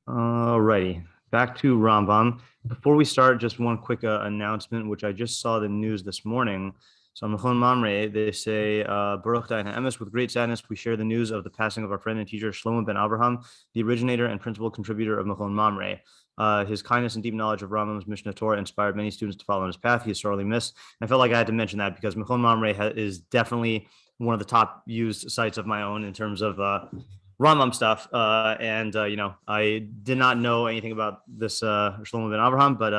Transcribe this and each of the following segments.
Alrighty, back to Rambam. Before we start, just one quick announcement, which I just saw the news this morning. So on Mechon Mamre, they say, Baruch Dayan Emes, with great sadness, we share the news of the passing of our friend and teacher, Shlomo ben Avraham, the originator and principal contributor of Mechon Mamre. His kindness and deep knowledge of Rambam's Mishnah Torah inspired many students to follow on his path. He is sorely missed. And I felt like I had to mention that because Mechon Mamre is definitely one of the top used sites of my own in terms of Rambam stuff, I did not know anything about this Shlomo ben Avraham, but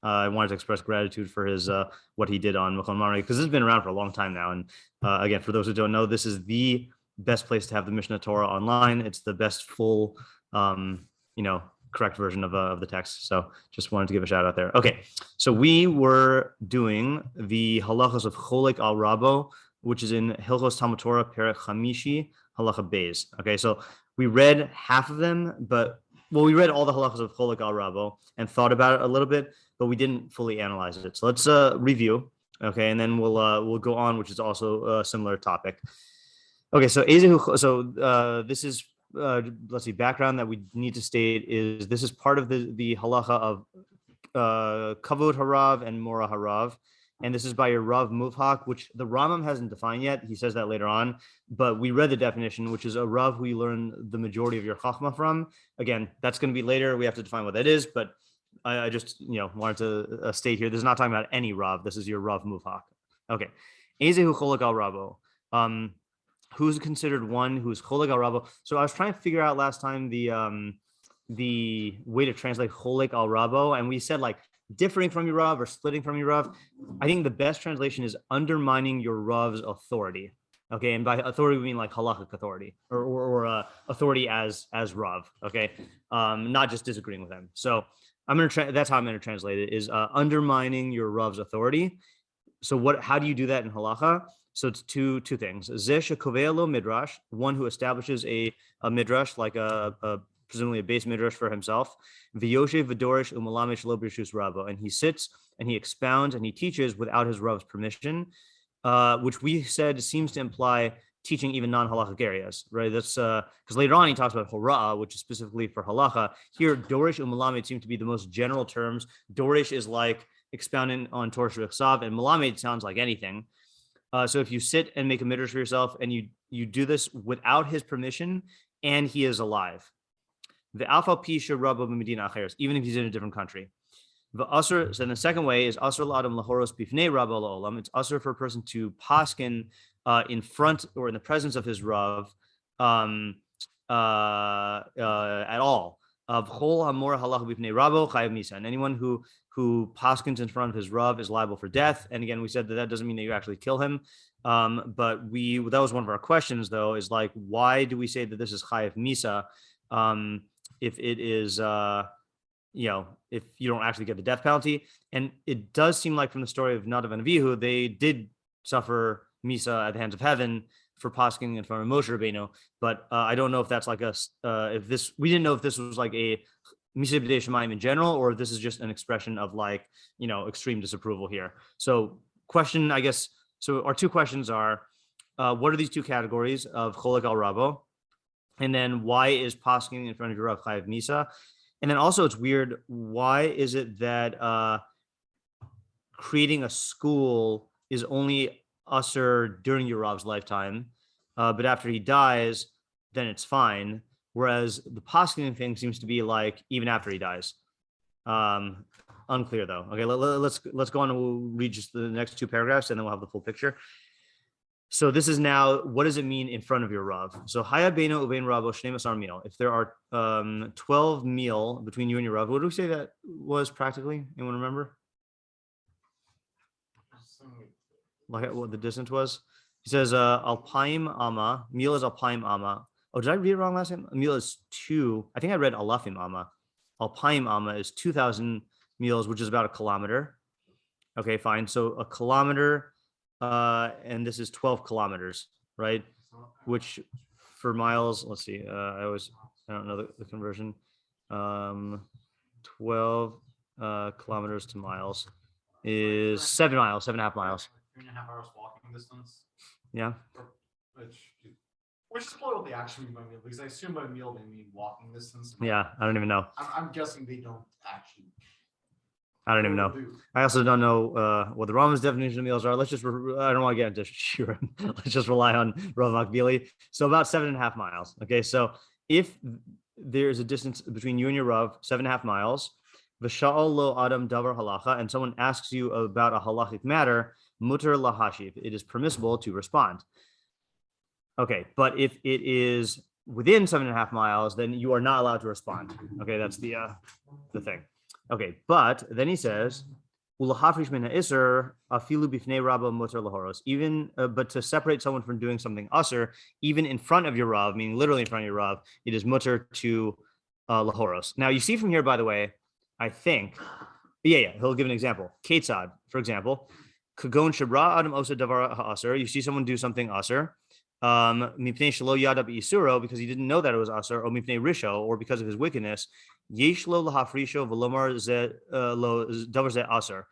I wanted to express gratitude for his what he did on Mechon Mamre because this has been around for a long time now. And again, for those who don't know, this is the best place to have the Mishnah Torah online. It's the best full, correct version of the text. So just wanted to give a shout out there. Okay, so we were doing the halachos of choleik al rabo, which is in Hilchos Talmud Torah Perek Chamishi halacha beis. Okay, so we read half of them, we read all the halachos of choleik al rabo and thought about it a little bit, but we didn't fully analyze it. So let's review, okay, and then we'll go on, which is also a similar topic. Okay, so this is let's see, background that we need to state is this is part of the halacha of kavod harav and mora harav. And this is by your Rav Muvhak, which the Rambam hasn't defined yet. He says that later on, but we read the definition, which is a Rav who you learn the majority of your chachma from. Again, that's going to be later. We have to define what that is, but I just wanted to state here, this is not talking about any Rav. This is your Rav Muvhak. Okay. Ezehu choleik al rabo. Who's considered one who's choleik al rabo? So I was trying to figure out last time the way to translate choleik al rabo, and we said like differing from your Rav or splitting from your Rav. I think the best translation is undermining your Rav's authority. Okay, and by authority we mean like halachic authority or authority as Rav. Okay, not just disagreeing with them. So that's how I'm going to translate it: is undermining your Rav's authority. So how do you do that in halacha? So it's two things. Zesh kovelo midrash, one who establishes a midrash like presumably a base midrash for himself. V'yoshev v'dorish u'malamish lo b'rishus rabo, and he sits and he expounds and he teaches without his Rav's permission, which we said seems to imply teaching even non-halachic areas, right? That's because later on he talks about hora'ah, which is specifically for halacha. Here, dorish u'malamed seem to be the most general terms. Dorish is like expounding on Torah shebechsav, and malamed sounds like anything. So if you sit and make a midrash for yourself and you do this without his permission and he is alive, the alpha pisha rabo b'medina acheres, even if he's in a different country. So then the second way is asur l'adam lahoros bifnei rabo la'olam. It's asur for a person to paskin in front or in the presence of his Rav at all. Of chol hamor halacha bifnei rabo chayav misa, and anyone who paskins in front of his Rav is liable for death. And again, we said that doesn't mean that you actually kill him. But that was one of our questions though, is like, why do we say that this is chayav misa? If it is, if you don't actually get the death penalty. And it does seem like from the story of Nadav and Avihu, they did suffer misa at the hands of heaven for pasking in front of Moshe Rabbeinu. But I don't know if that's like we didn't know if this was like a misa b'dei shemayim in general, or if this is just an expression of like, extreme disapproval here. So our two questions are, what are these two categories of choleik al rabo? And then why is pasking in front of your Rav chayav misa? And then also it's weird, why is it that creating a school is only usher during your Rav's lifetime, but after he dies, then it's fine. Whereas the pasking thing seems to be like even after he dies. Unclear though. Okay, let's go on and we'll read just the next two paragraphs and then we'll have the full picture. So this is now, what does it mean in front of your Rav? So haya beino uvein rabo shnei masar meal. If there are 12 meal between you and your Rav, what do we say that was practically? Anyone remember? Like what the distance was? He says alpaim ama. Meal is alpaim ama. Oh, did I read it wrong last time? Meal is 2. I think I read alafim ama. Alpaim ama is 2,000 meals, which is about a kilometer. Okay, fine. So a kilometer. And this is 12 kilometers, right? Which for miles, let's see, I don't know the conversion. 12 kilometers to miles is 7 miles, 7.5 miles. 3.5 hours walking distance. Yeah. Which Which is probably what they actually mean by meal, because I assume by meal they mean walking distance. Yeah, I don't even know. I'm guessing they don't actually. I don't even know. I also don't know what the Rambam's definition of meals are. Let's just, I don't want to get into shiur. Let's just rely on Rambam Bekius. So about 7.5 miles. Okay, so if there's a distance between you and your Rav, 7.5 miles, v'sha'al lo adam davar halacha, and someone asks you about a halachic matter, mutar lahashiv, it is permissible to respond. Okay, but if it is within 7.5 miles, then you are not allowed to respond. Okay, that's the thing. Okay, but then he says, even but to separate someone from doing something usher, even in front of your Rav, meaning literally in front of your Rav, it is mutter to lahoros. Now you see from here, by the way, I think, he'll give an example. Ketzad, for example, kagon shabra adam osa davar ha'aser. You see someone do something usher, mipnei shelo yada b'isuro, because he didn't know that it was usher, or mipnei risho, or because of his wickedness. Yesh lo lahafrisho v'lomar ze lo davar ze aser.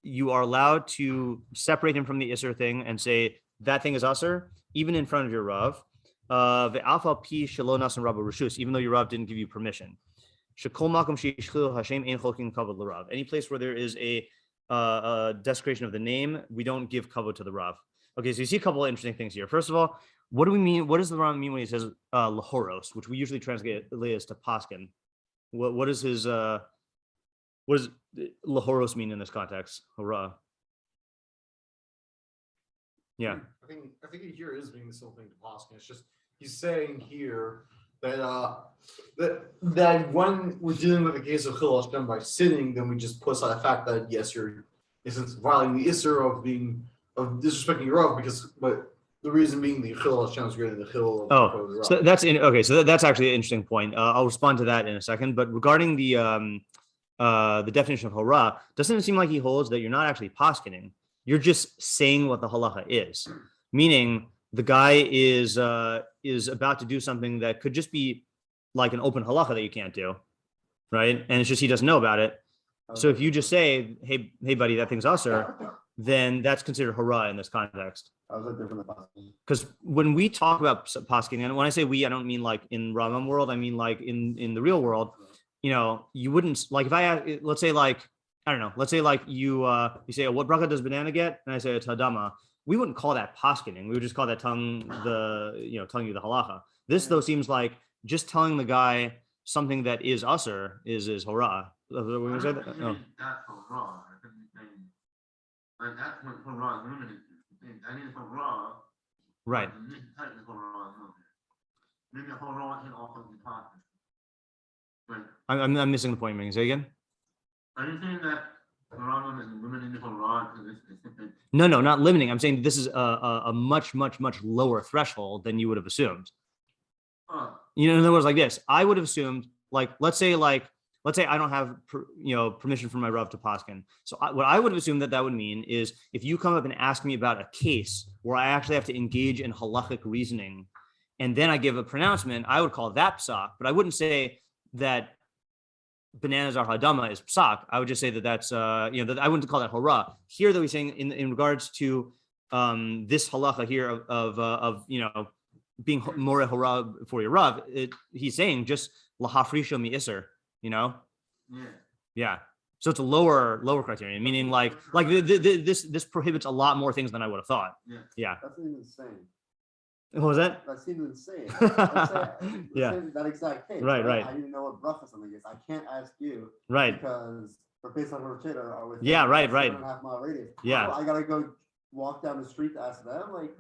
You are allowed to separate him from the isser thing and say that thing is usher, even in front of your Rav. Ve'alfa pi shelo nasan rabo rishus, even though your Rav didn't give you permission. Shekol makom sheishchil Hashem ein cholkin kavod l'Rav. Any place where there is a desecration of the name, we don't give kavod to the Rav. Okay, so you see a couple of interesting things here. First of all, what do we mean? What does the Rambam mean when he says lahoros, which we usually translate as to Paskin? What does his what does lahoros mean in this context? Hurrah. Yeah. I think here is being the same thing to Paskin. It's just he's saying here that that when we're dealing with a case of Hilchos done by sitting, then we just put aside the fact that yes, you're violating the isser of disrespecting your Rav, but the reason being the Hilchos is greater than the Hilchos. Oh, so that's okay. So that's actually an interesting point. I'll respond to that in a second. But regarding the definition of hora, doesn't it seem like he holds that you're not actually paskining? You're just saying what the halacha is, meaning the guy is about to do something that could just be like an open halacha that you can't do, right? And it's just he doesn't know about it. So if you just say, "Hey, buddy, that thing's usher," then that's considered hora in this context. How's that different than Paskin? Because when we talk about Paskin, and when I say we, I don't mean like in Rambam world, I mean like in the real world. You know, you wouldn't like if I let's say like I don't know, let's say like you say, oh, what bracha does banana get? And I say it's hadama. We wouldn't call that paskining. We would just call that telling you the halacha. This though seems like just telling the guy something that is usher is hora. We say that? Oh. That's hora. Like that's what hora is limited to. I mean, hora. Right. Maybe hora can also be paskining. I'm missing the point. Say again. Are you saying that the Rambam is limiting the Torah to this specific? No, not limiting. I'm saying this is a much lower threshold than you would have assumed. In other words, like this, I would have assumed like let's say I don't have permission from my Rav to paskin. So what I would have assumed that would mean is if you come up and ask me about a case where I actually have to engage in halachic reasoning, and then I give a pronouncement, I would call that psak. But I wouldn't say that bananas are hadama is psak. I would just say that's that I wouldn't call that hora. Here though he's saying in regards to this halacha here of being more hora for your Rav, he's saying just lahafrisho mi iser, Yeah. So it's a lower criterion, meaning like this prohibits a lot more things than I would have thought. Yeah. That seems insane. What was that? That seems insane. Yeah. That exact case. Right. I didn't know what bracha something is. I can't ask you. Right. Because we're based on Rocheda or with right. 7.5 mile radius. Yeah. So I gotta go walk down the street to ask them. Like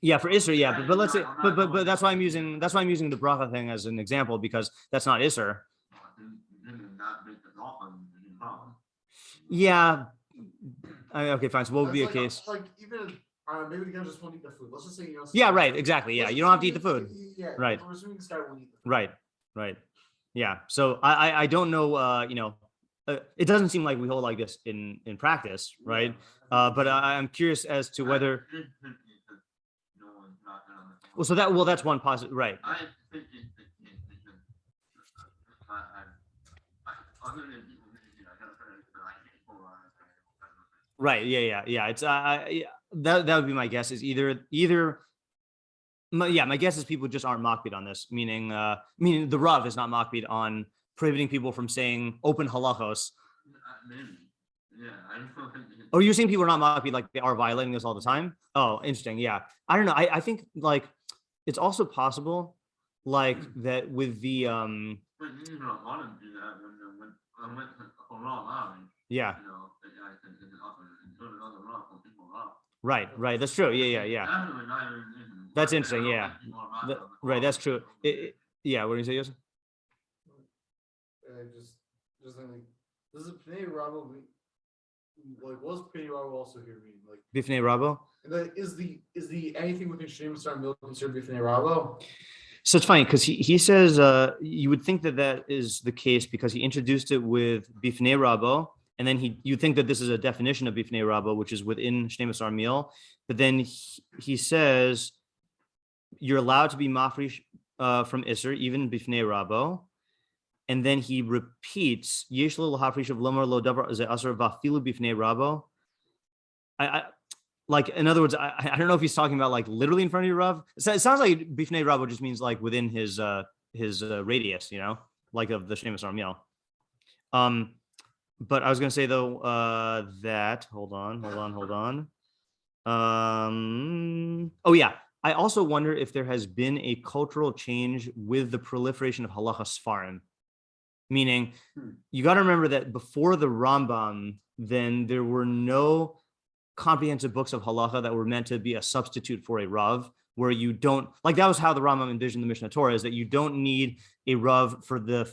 yeah, for Isser, yeah, but let's say, but that's why I'm using the bracha thing as an example because that's not Isser. Yeah. Okay, fine. So what would be a case? Like even maybe the guy just won't eat the food. Let's just say Yeah, right. Exactly. Yeah, you don't have to eat the food. Yeah. Right. We're assuming this guy won't eat the food. Right. Yeah. So I don't know. It doesn't seem like we hold like this in practice, right? But I'm curious as to whether. Well, that's one positive, right? Right. Yeah. It's that would be my guess. Is my guess is people just aren't makpid on this. Meaning the Rav is not makpid on prohibiting people from saying open halachos. Maybe. Yeah, I don't think. Oh, you're saying people are not makpid, like they are violating this all the time? Oh, interesting. Yeah. I don't know. I think like it's also possible like that with the But you don't want to do that when I went to Torah line. yeah. You know, I can also include another rock when people rock. Right. That's true. Yeah. Definitely not even. That's interesting. Yeah. Right. That's true. Yeah. What do you say, Yosef? Just thinking, does the Pnei Rabo like what's Pnei Rabo also here mean? Like Bifnei rabo? is the anything within Shem Star Milk considered Bifnei Rabo? So it's funny because he says you would think that is the case because he introduced it with Bifnei rabo, and then you think that this is a definition of Bifnei rabo, which is within Shnei Masar Meal, but then he says you're allowed to be mafrish from Isser, even Bifnei rabo. And then he repeats, Yesh lo lahafrish of lomar lo davar ze asar vafilu bifnei rabo. I like, in other words, I don't know if he's talking about like literally in front of your Rav. So it sounds like bifnei rabo just means like within his radius, you know, like of the Shnei Masar Meal. But I was gonna say though that hold on. Oh yeah. I also wonder if there has been a cultural change with the proliferation of halachos sfarim. Meaning, you got to remember that before the Rambam, then there were no comprehensive books of halacha that were meant to be a substitute for a Rav, where you don't, like that was how the Rambam envisioned the Mishnah Torah, is that you don't need a Rav for the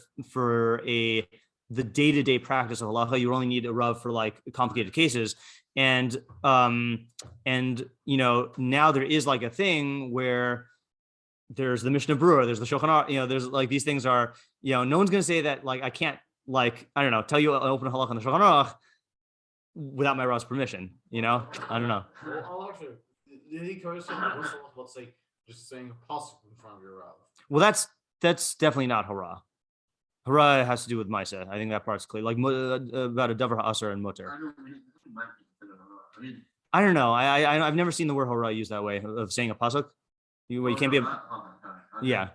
day-to-day practice of halacha. You only need a Rav for like complicated cases. And you know, now there is like a thing where there's the Mishnah Berurah, there's the Shulchan Aruch, you know, there's like these things are, you know, no one's going to say that like I can't like, I don't know, tell you an open halach on the Shulchan Aruch without my Rav's permission, you know? I don't know. Well, I'll actually, did he cover something? Let's say just saying a pasuk in front of your Rav. Well, that's definitely not hara. Hara has to do with Maisa. I think that part's clear. Like about a davar ha'asar and mutter. I don't know. I've never seen the word hara used that way of saying a pasuk. You can't be a, yeah.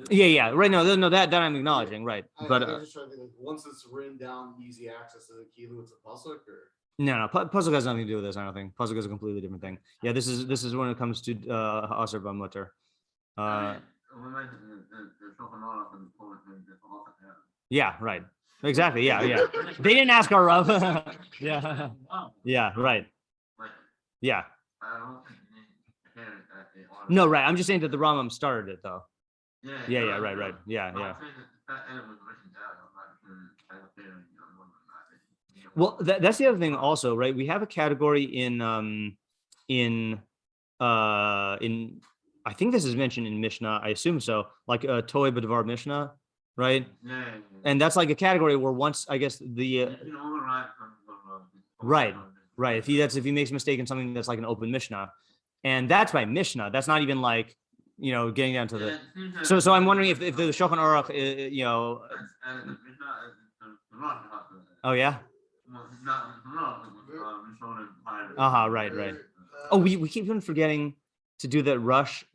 Yeah. Right. No, that I'm acknowledging. Right. But I just trying to think, like, once it's written down, easy access to the kilu, it's a pasuk, or no. Pasuk has nothing to do with this. I don't think pasuk is a completely different thing. Yeah. This is when it comes to asar b'mutter. Yeah. Right. Exactly. Yeah. They didn't ask our Rav. Yeah. Right. Yeah. No, right. I'm just saying that the Rambam started it, though. Yeah. Right. Yeah. Well, that's the other thing, also, right? We have a category in I think this is mentioned in Mishnah. I assume so, like Toy B'Devar Mishnah, right? Yeah. And that's like a category where once I guess the right. If he makes a mistake in something that's like an open Mishnah. And that's by Mishnah. That's not even like, you know, getting down to the. So I'm wondering if the Shulchan Aruch, you know. Oh yeah. Right. Oh, we keep on forgetting to do the rush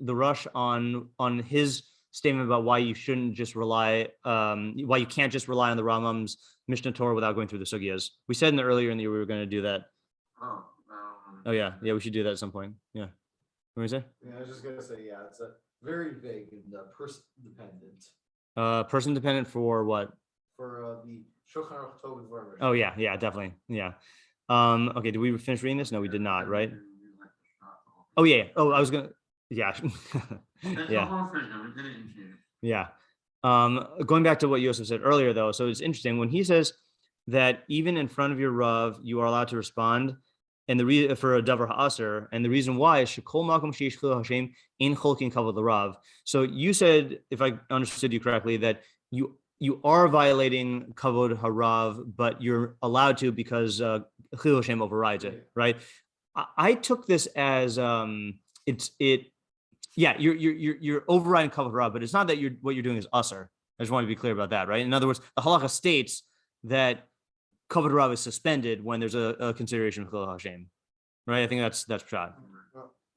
on his statement about why you shouldn't just rely, why you can't just rely on the Rambam's Mishnah Torah without going through the sugyas. We said earlier in the year we were going to do that. Oh yeah, we should do that at some point. Yeah. What do you say? Yeah, I was just gonna say, yeah, it's a very vague and person dependent. Person dependent for what? For the Shulchan Aruch Tov Dvar. Oh yeah, definitely. Yeah. Okay, did we finish reading this? No, we did not, right? Oh yeah. Oh, I was gonna. Yeah. Yeah. Going back to what Yosef said earlier, though, so it's interesting when he says that even in front of your Rav, you are allowed to respond. And the reason for a davar ha'aser, and the reason why is shekol makom sheish chilul Hashem in cholkin kavod l'Rav. So you said, if I understood you correctly, that you are violating kavod harav, but you're allowed to because chilul Hashem overrides it, right? I took this as you're overriding kavod harav, but it's not that what you're doing is aser. I just want to be clear about that, right? In other words, the halacha states that kavod rav is suspended when there's a consideration of chilul Hashem, right? I think that's pshat.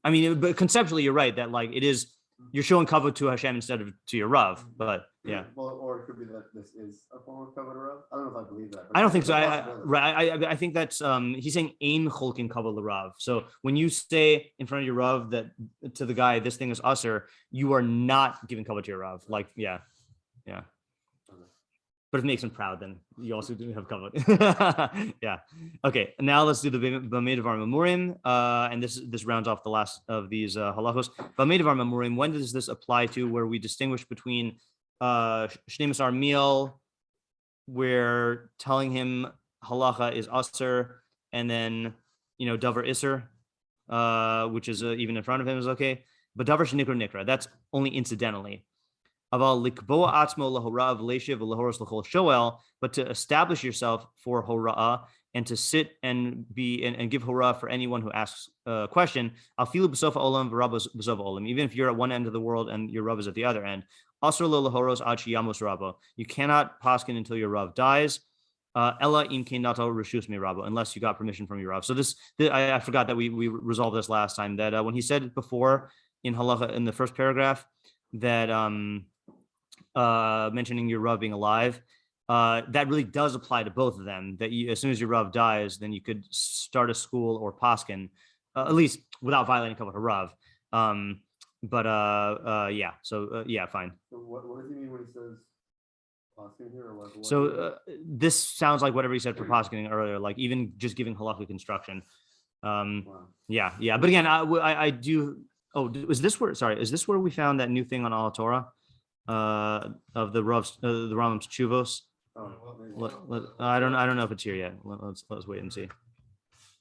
I mean, but conceptually, you're right that like it is you're showing kavod to Hashem instead of to your rav. But yeah, Well, or it could be that this is a form of kavod rav. I don't know if I believe that. I don't think so. It's a possibility. I think that's he's saying ein cholkin kavod l'rav. So when you say in front of your rav that to the guy this thing is usher, you are not giving kavod to your rav. Like yeah. But if it makes him proud, then you also do have kavod. Yeah. Okay. Now let's do the bamei devar memurim, and this rounds off the last of these halachos. Bamei devar memurim. When does this apply to? Where we distinguish between shnei masar meal, where telling him halacha is aser, and then davar iser, which is even in front of him is okay. But davar shenikra, that's only incidentally. But to establish yourself for hora'ah and to sit and give hora'ah for anyone who asks a question, even if you're at one end of the world and your rav is at the other end, you cannot paskin until your rav dies. Unless you got permission from your rav. So I forgot that we resolved this last time, that when he said before in halacha in the first paragraph that mentioning your rav being alive, that really does apply to both of them. That as soon as your rav dies, then you could start a school or paskin, at least without violating kavod harav. Yeah. So yeah, fine. So what does he mean when he says paskin here? Or what So this sounds like whatever he said for paskin earlier, like even just giving halakhic instruction. Wow. Yeah. But again, I do. Oh, is this where we found that new thing on all Torah? Of the Rambam's chuvos. I don't know if it's here yet. Let's wait and see.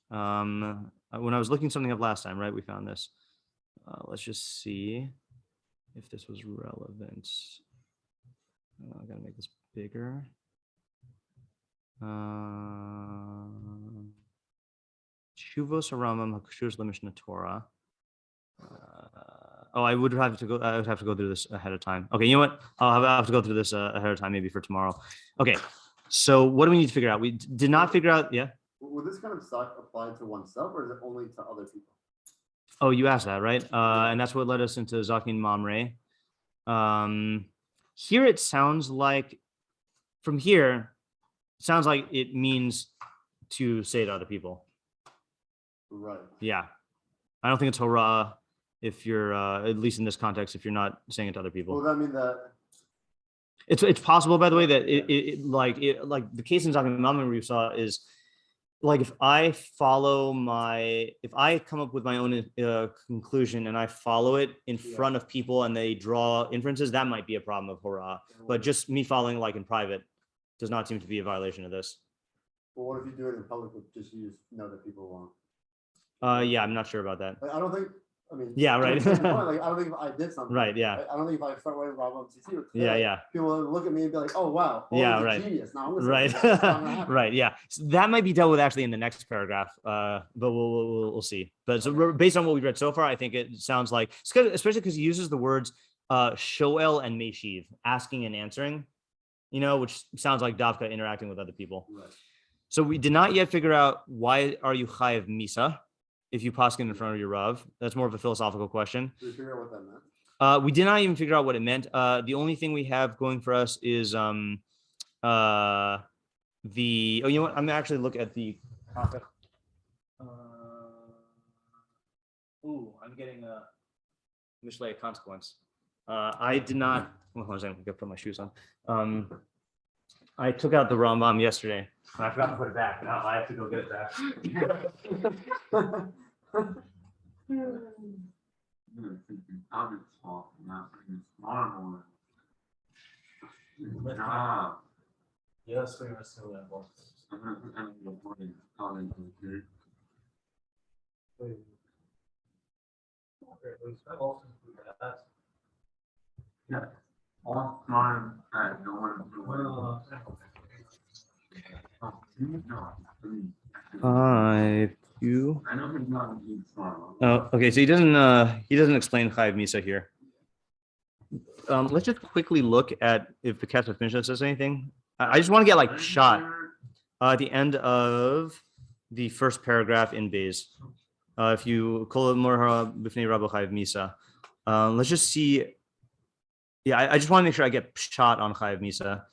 When I was looking something up last time, right, we found this. Let's just see if this was relevant. I gotta make this bigger. Chuvos Rambam Hakushus Mishnah Torah. I would have to go. I would have to go through this ahead of time. Okay, you know what? I'll have to go through this ahead of time, maybe for tomorrow. Okay, so what do we need to figure out? We did not figure out. Yeah. Would this kind of psak apply to oneself, or is it only to other people? Oh, you asked that, right? And that's what led us into Zakin Mamre. Here it sounds like, from here, it sounds like it means to say to other people. Right. Yeah, I don't think it's hurrah. If you're at least in this context, if you're not saying it to other people. Well, that mean that it's possible, by the way, that it like the case in Zakin Mamre where you saw is like if I come up with my own conclusion and I follow it in front of people and they draw inferences, that might be a problem of hurrah. But just me following like in private does not seem to be a violation of this. Well, what if you do it in public with just you know that people won't? Yeah, I'm not sure about that. I don't think. I mean, yeah, right. Like, I don't think if I did something. Right. Yeah. I don't think if I start wearing Rambam CC. Yeah. People will look at me and be like, "Oh wow, right. Genius." Now I'm gonna right. Right. Yeah. So that might be dealt with actually in the next paragraph. But we'll see. But so based on what we've read so far, I think it sounds like, especially because he uses the words shoel and meshiv, asking and answering, which sounds like Davka interacting with other people. Right. So we did not yet figure out why are you chayav misa if you paskin in front of your rav. That's more of a philosophical question. Did you figure out what that meant? We did not even figure out what it meant. The only thing we have going for us is you know what? I'm gonna actually look at the topic. I'm getting a mishlei consequence. I did not. Hold on a second. I gotta put my shoes on. I took out the Rambam yesterday. I forgot to put it back. Now I have to go get it back. Yes, we are still at work. Yeah. All time at no one. You. I know he's not a huge smart. Oh, okay. So he doesn't explain chayav misa here. Let's just quickly look at if the Kesef Mishnah says anything. I just want to get like shot. At the end of the first paragraph in Bays. If you call it more b'fnei rabo chayav misa. Let's just see. Yeah, I just want to make sure I get shot on chayav misa.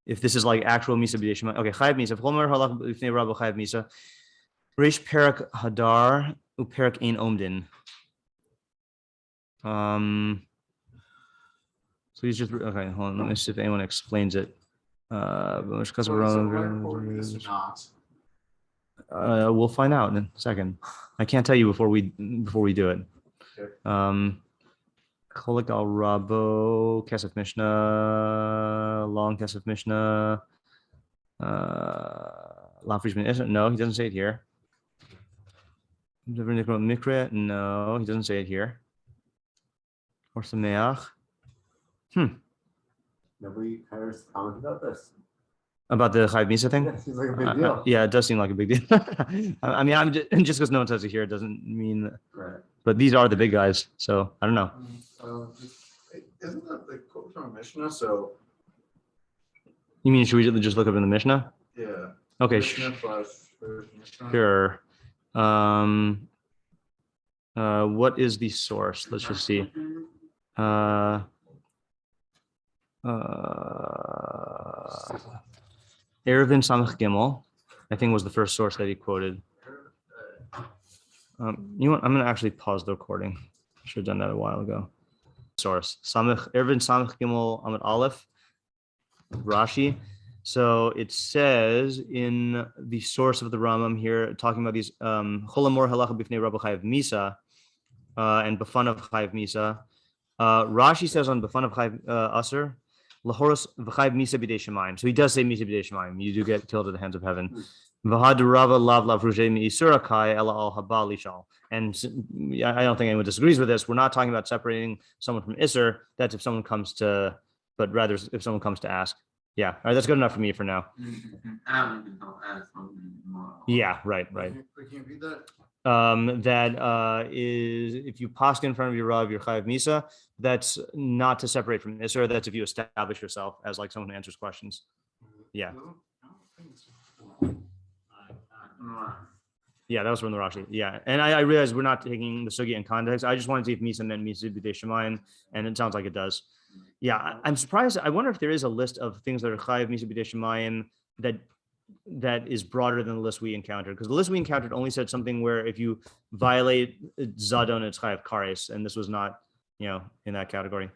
If this is like actual misa b'dei okay, chayav misa. If more halach b'fnei rabo chayav misa. Reish perak hadar uperak ein omdin. So he's just okay. Hold on, let me see if anyone explains it. We'll find out in a second. I can't tell you before we do it. Okay. Choleik al rabo kesef mishnah, long kesef mishnah. No, he doesn't say it here. Mikre, no, he doesn't say it here. Or sameach. Nobody cares comment about this. About the chayav misa thing? Yeah, it seems like a big deal. Yeah, it does seem like a big deal. I mean, I'm just because no one says it here doesn't mean. Right. But these are the big guys, so I don't know. Isn't that the quote from Mishnah? So You mean should we just look up in the Mishnah? yeah. Okay, Mishnah plus Mishnah. sure. What is the source? Let's just see. Chavurah Samach Gimel, I think was the first source that he quoted. You know what? I'm going to actually pause the recording. Should have done that a while ago. Source Chavurah Samach Gimel Amud Aleph, Rashi. So it says in the source of the Rambam here, talking about these cholamor halacha b'fnei rabo chayav misa and b'fanav chayav misa. Rashi says on b'fanav chayav aser lahoros v'chayav misa b'dei shemayim. So he does say misa b'dei shemayim. You do get killed at the hands of heaven. V'had rava lav lav rujei me'isura kai ela al haba lishal. And I don't think anyone disagrees with this. We're not talking about separating someone from isur. That's if someone comes to, but rather if someone comes to ask. Yeah, all right, that's good enough for me for now. Yeah, right. We can't read that. That is if you paskin in front of your rav, your chayav misa. That's not to separate from isur. That's if you establish yourself as like someone who answers questions. Yeah. Yeah, that was from the Rashi. Yeah, and I realized we're not taking the sugi in context. I just wanted to see if misa meant misa b'dei shemayim, and it sounds like it does. Yeah, I'm surprised. I wonder if there is a list of things that are chayav misa b'dei shemayim that is broader than the list we encountered. Because the list we encountered only said something where if you violate zadon, it's chayav kares, and this was not, in that category.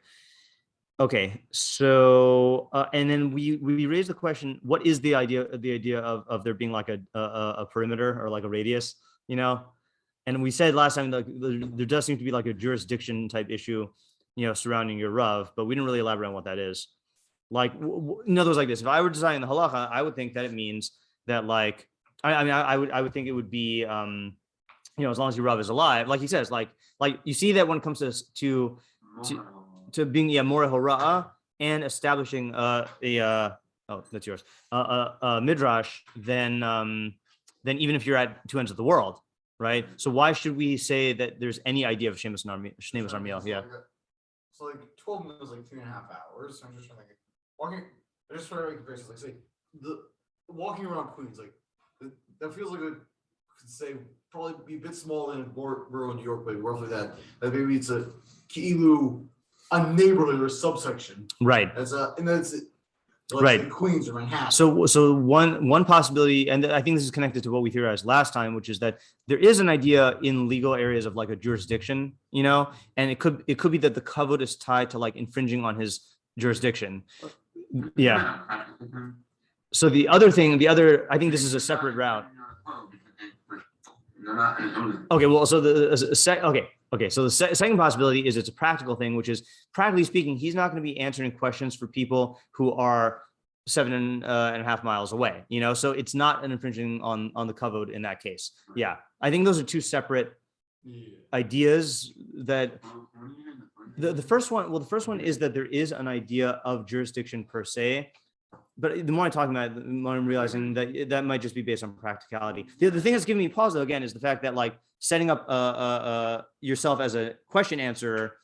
Okay, so and then we raised the question: what is the idea of there being like a perimeter or like a radius? And we said last time that there does seem to be like a jurisdiction type issue, surrounding your rav, but we didn't really elaborate on what that is. Like, in other words, like this: if I were designing the halacha, I would think that it means that, like, I would think it would be, as long as your rav is alive, like he says, like you see that when it comes to being more hora'ah and establishing that's yours, midrash, then even if you're at two ends of the world, right? So why should we say that there's any idea of Shemus Armiel? Yeah. So like 12 minutes, like 3.5 hours. So I'm just trying to think. Walking, I just try to make comparisons. Like say the walking around Queens, like that feels like could say probably be a bit smaller than rural New York, but roughly that maybe it's a neighborhood or a subsection. Right. That's right. Queens or Manhattan. So one possibility, and I think this is connected to what we theorized last time, which is that there is an idea in legal areas of like a jurisdiction, and it could be that the kavod is tied to like infringing on his jurisdiction. Yeah. So I think this is a separate route. Okay. Well, so so the second possibility is it's a practical thing, which is, practically speaking, he's not going to be answering questions for people who are 7.5 miles away, so it's not an infringing on the kavod in that case. Yeah. I think those are two separate ideas. That the first one is that there is an idea of jurisdiction per se, but the more I talk about it, the more I'm realizing that might just be based on practicality. The thing that's giving me pause, though, again, is the fact that like setting up yourself as a question answerer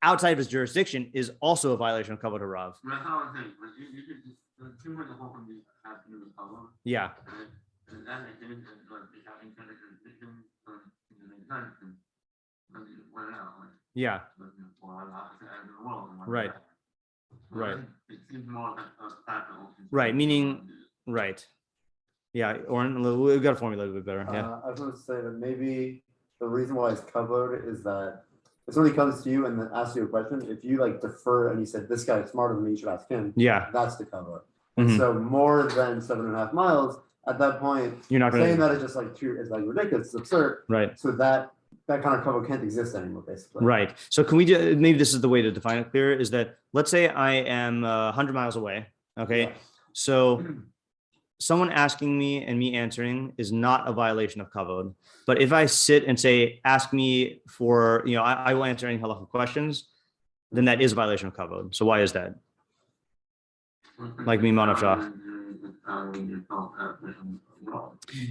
outside of his jurisdiction is also a violation of kavod harav. to do with color. Yeah. And that makes it like if having kind of transition from the sense and then you just went out like Yeah. well I'm not out of the world and Right. Right. It seems more like a factor. Right. Meaning. Right. Yeah. Or we've got to formulate a bit better. Yeah. I was going to say that maybe the reason why it's covered is that if somebody comes to you and then asks you a question, if you like defer and you said, this guy is smarter than me, you should ask him. Yeah. That's the cover. Mhm. So more than 7.5 miles, at that point, You're not going saying to. that is just like too, it's like ridiculous, it's absurd. Right. So that kind of cover can't exist anymore, basically. Right. So can we just, maybe this is the way to define it clear, is that let's say I am 100 miles away. Okay. Yeah. So someone asking me and me answering is not a violation of kavod. But if I sit and say, ask me for, I will answer any halachos questions, then that is a violation of kavod. So why is that? Like me, Manavshah.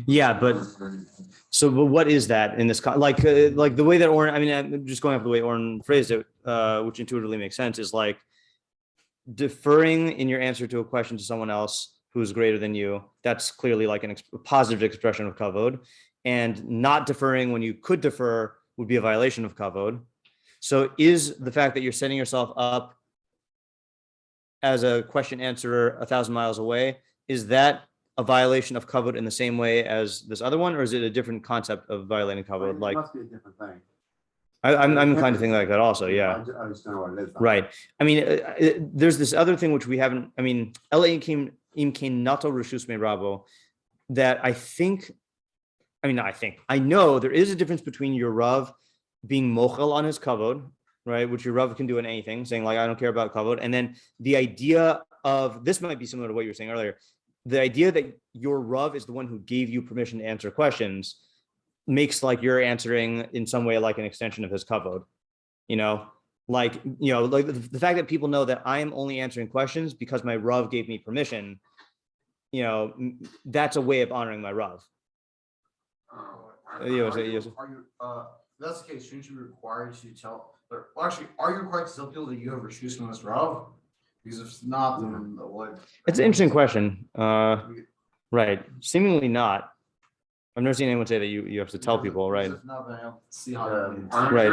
Yeah, but what is that in this? Like the way that Oren, I mean, I'm just going off the way Oren phrased it, which intuitively makes sense, is like deferring in your answer to a question to someone else who's greater than you. That's clearly like a positive expression of kavod, and not deferring when you could defer would be a violation of kavod. So is the fact that you're setting yourself up as a question answerer 1,000 miles away, is that a violation of kavod in the same way as this other one, or is it a different concept of violating kavod? It Like, must be a different thing. I'm inclined to think like that also. Yeah. I just don't know what it is. Right. I mean, there's this other thing which we haven't. I mean, rabo, that I think. I mean, I know there is a difference between your rav being mochel on his kavod, right, which your rav can do in anything, saying like I don't care about kavod, and then the idea of this might be similar to what you were saying earlier. The idea that your rav is the one who gave you permission to answer questions makes like you're answering in some way like an extension of his kavod, like the fact that people know that I am only answering questions because my rav gave me permission, that's a way of honoring my rav. Are you, if that's the case, shouldn't you be required to tell? Well, actually, are you required to tell people that you have reshus from this rav? Because if not, then what? It's an interesting question. Right. Seemingly not. I've never seen anyone say that you have to tell people, right? If not, then I don't see how. Right.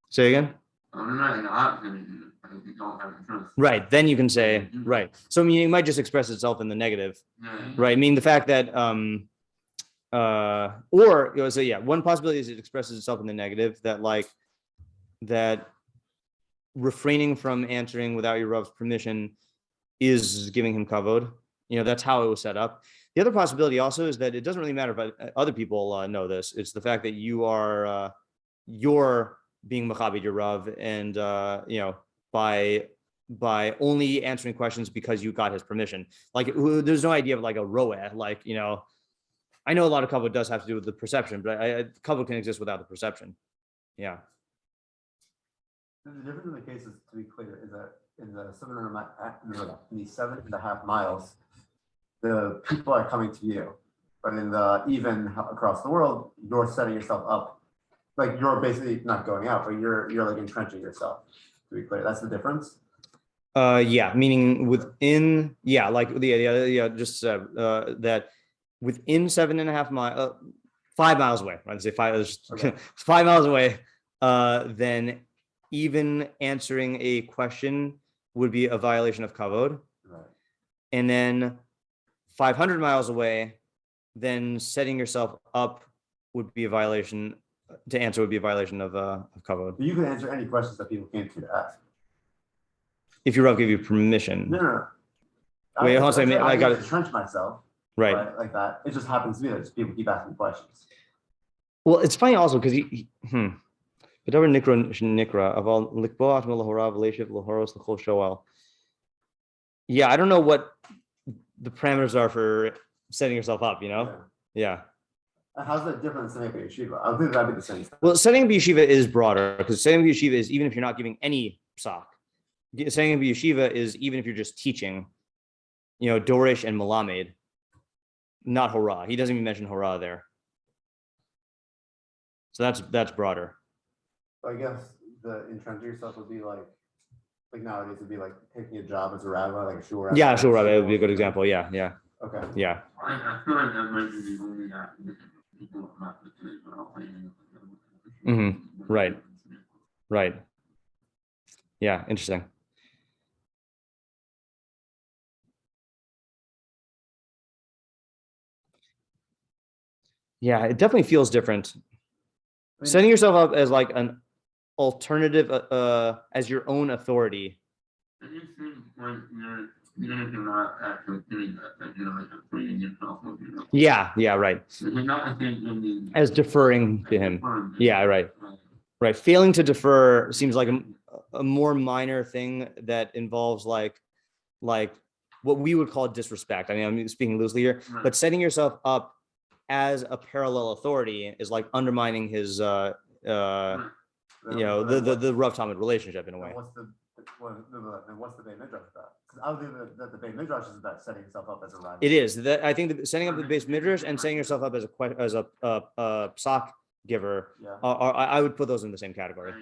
Say again? Right. Then you can say, right. So I mean, it might just express itself in the negative, right? I mean, the fact that, one possibility is it expresses itself in the negative, that refraining from answering without your rav's permission is giving him kavod. That's how it was set up. The other possibility also is that it doesn't really matter if other people know this. It's the fact that you're being machabed your rav, and by only answering questions because you got his permission. Like there's no idea of like a roeh. Like I know a lot of kavod does have to do with the perception, but kavod can exist without the perception. Yeah. The difference in the cases, to be clear, is that in the 7.5 miles, the people are coming to you, but in the even across the world, you're setting yourself up, like you're basically not going out, but you're like entrenching yourself. To be clear, that's the difference. Yeah, meaning within, that within 7.5 miles, 5 miles away. I'd say 5 miles away. Then even answering a question would be a violation of kavod. Right. And then 500 miles away, then setting yourself up would be a violation. To answer would be a violation of kavod. But you can answer any questions that people came to you to ask. If your rav gave you permission. No. Wait, hold on a second. I got to entrench myself. Right. Like that. It just happens to be that people keep asking questions. Well, it's funny also because yeah, I don't know what the parameters are for setting yourself up, Yeah. How's that different than setting up a yeshiva? I think that'd be the same thing. Well, setting up a yeshiva is broader because setting up a yeshiva is even if you're not giving any psak. Setting up a yeshiva is even if you're just teaching, Dorish and Melamed, not Hora. He doesn't even mention Hora there. So that's broader. I guess the entrenching yourself would be like like nowadays it'd be like taking a job as a rabbi, like a shiur. Yeah, sure, right. It would be a good example. Yeah. Okay. Yeah. I feel like that might be the only people not the kids, but I'll Right. Yeah, interesting. Yeah, it definitely feels different. Setting yourself up as like an alternative as your own authority. And you seem like even if you're not actually doing that you're like freeing yourself of your Yeah, right. you're not As deferring to him. Yeah, right. Failing to defer seems like a more minor thing that involves like what we would call disrespect. I mean, I'm speaking loosely here, but setting yourself up as a parallel authority is like undermining his the rough Talmud relationship in a way. What's the Beit Midrash about? Because I would think that the Beit Midrash is about setting yourself up as a rival. It is that I think that setting up the Beit Midrash and setting yourself up as a psak giver. Yeah. I would put those in the same category.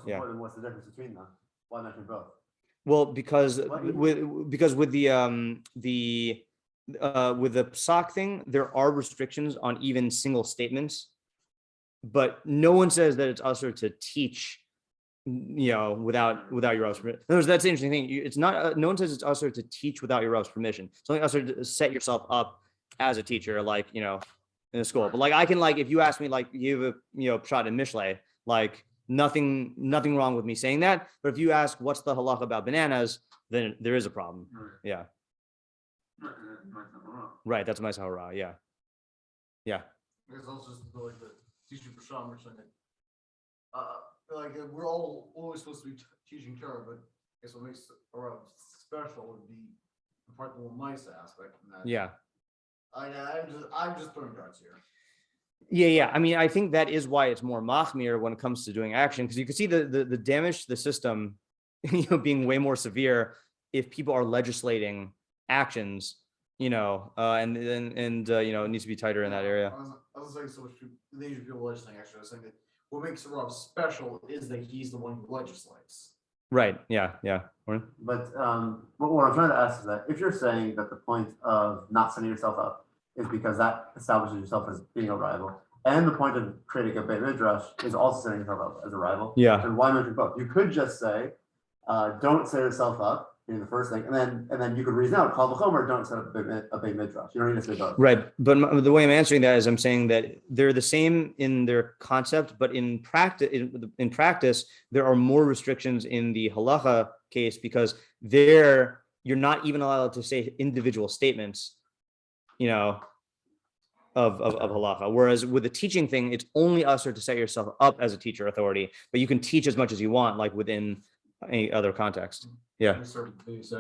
Yeah. What's the difference between them? Why mention both? Well, because with the psak thing, there are restrictions on even single statements, but no one says that it's usher to teach, without your rabb's permission. In other words, that's the interesting thing. It's not. No one says it's usher to teach without your rabb's permission. It's only usher to set yourself up as a teacher, like in a school. But like I can if you ask me you have a pshat in Mishlei, like nothing wrong with me saying that. But if you ask what's the halacha about bananas, then there is a problem. Yeah. Right, that's my chavurah. Yeah. It's also just like the teaching for Sham or something. We're all always supposed to be teaching Torah, but I guess what makes Torah special would be the part of the mice aspect. And that, Yeah. I'm just throwing darts here. Yeah. I mean, I think that is why it's more machmir when it comes to doing action, because you can see the damage to the system, being way more severe if people are legislating actions, and it needs to be tighter in that area. I was saying so much the Asian people legislating. Actually, I was saying that what makes the Rav special is that he's the one who legislates. Right. Yeah. But what I'm trying to ask is that if you're saying that the point of not setting yourself up is because that establishes yourself as being a rival, and the point of creating a Beit Midrash is also setting yourself up as a rival, then why mention both? You could just say, don't set yourself up. The first thing, and then you could reason out, call the chomer, don't set up a Beit Midrash. You don't need to say both. Right, but the way I'm answering that is I'm saying that they're the same in their concept, but in practice, there are more restrictions in the halacha case because you're not even allowed to say individual statements, of halacha. Whereas with the teaching thing, it's only usher to set yourself up as a teacher authority, but you can teach as much as you want, like within any other context. Yeah. Also, it's